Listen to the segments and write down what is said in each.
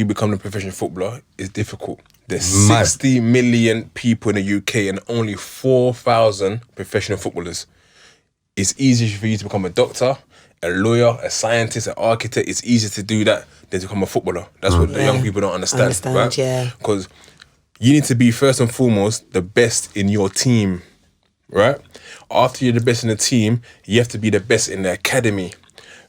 you become a professional footballer is difficult. There's Mad. 60 million people in the UK and only 4,000 professional footballers. It's easier for you to become a doctor, a lawyer, a scientist, an architect. It's easier to do that than to become a footballer. That's what the young people don't understand. Right? Yeah. Because you need to be first and foremost the best in your team, right? After you're the best in the team, you have to be the best in the academy.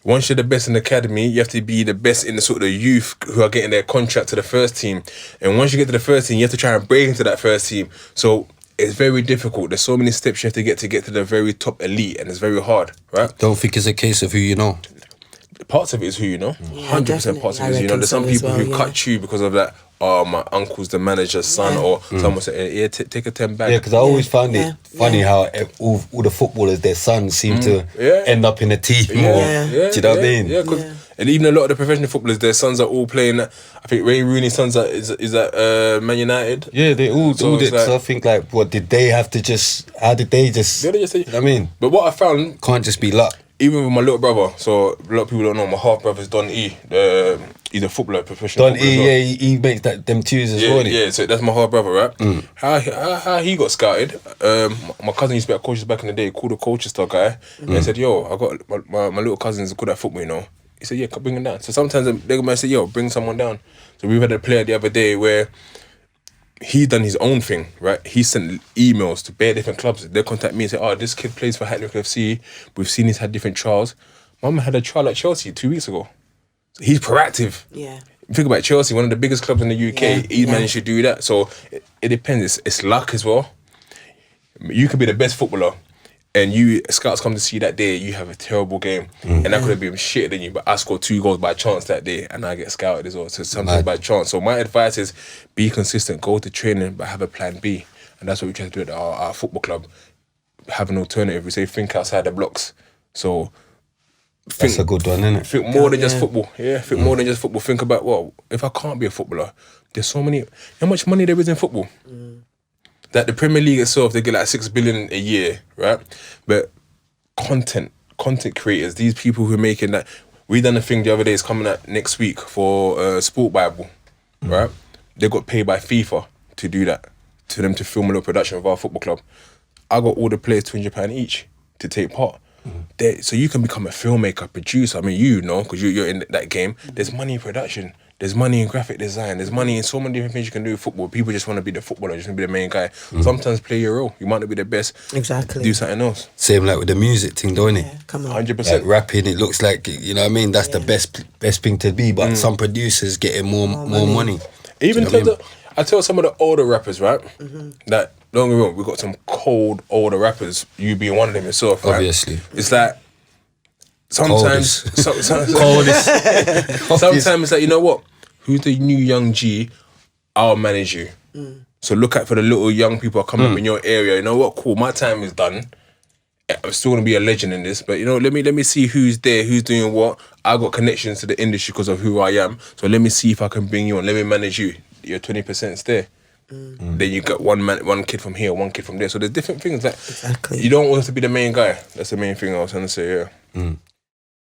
Once you're the best in the academy, you have to be the best in the sort of youth who are getting their contract to the first team. And once you get to the first team, you have to try and break into that first team. So it's very difficult. There's so many steps you have to get to the very top elite, and it's very hard, right? Don't think it's a case of who you know. Parts of it is who you know. 100% definitely. parts of I it is who you know. reckon There's some so as people well, who cut you because of that. Oh, my uncle's the manager's son, or someone said, yeah, take a 10 back. Yeah, because I always found it funny how all the footballers, their sons seem to end up in a team. Do you know what I mean? Yeah, and even a lot of the professional footballers, their sons are all playing. I think Ray Rooney's sons is at Man United. Yeah, they all did. Like, so I think, like, what did they have to just? How did they just? Yeah, they just say, you know what I mean, but what I found can't just be luck. Even with my little brother, so a lot of people don't know, my half brother's Don E. He's a footballer, professional. Don E, he makes them tunes as well. Yeah, so that's my half brother, right? How he got scouted? My cousin used to be at coaches back in the day. He called a Colchester guy and he said, "Yo, I got my little cousins good at football, you know." He said, "Yeah, bring him down." So sometimes they might say, "Yo, bring someone down." So we had a player the other day where he done his own thing, right? He sent emails to bare different clubs. They contact me and say, "Oh, this kid plays for Hackney FC. We've seen he's had different trials." Mum had a trial at Chelsea 2 weeks ago. So he's proactive. Yeah. Think about Chelsea, one of the biggest clubs in the UK. He managed to do that. So it depends. It's luck as well. You could be the best footballer, and scouts come to see that day, you have a terrible game, and that could have been shitter than you, but I scored 2 goals by chance that day, and I get scouted as well. So something by chance. So my advice is be consistent, go to training, but have a plan B, and that's what we try to do at our football club. Have an alternative. We say think outside the blocks. So That's a good one, isn't it? Think more than just football. Yeah, think more than just football. Think about, well, if I can't be a footballer, there's so many. How much money there is in football? That the Premier League itself, they get like 6 billion a year, right? But content creators, these people who are making that. We done a thing the other day, it's coming out next week for Sport Bible, right? They got paid by FIFA to do that, to them to film a little production of our football club. I got all the players £200 each to take part. So you can become a filmmaker, producer. I mean, you know, because you're in that game. There's money in production. There's money in graphic design. There's money in so many different things you can do with football. People just want to be the footballer, just want to be the main guy. Sometimes play your role. You might not be the best. Exactly. Do something else. Same like with the music thing, don't it? Yeah, come on. 100%. Like rapping, it looks like, you know what I mean? That's the best thing to be, but some producers getting more money. Even Do you know what I tell some of the older rappers, right? That, don't get me wrong, we've got some cold older rappers. You being one of them yourself, right? Obviously. It's like sometimes Coldest. sometimes it's like, you know what? Who's the new young G? I'll manage you. So look out for the little young people coming up in your area. You know what? Cool, my time is done. I'm still gonna be a legend in this, but you know, let me see who's there, who's doing what. I got connections to the industry because of who I am. So let me see if I can bring you on. Let me manage you. Your 20%'s there. Then you got one kid from here, one kid from there. So there's different things. Like, Exactly. you don't want to be the main guy. That's the main thing I was trying to say. Yeah.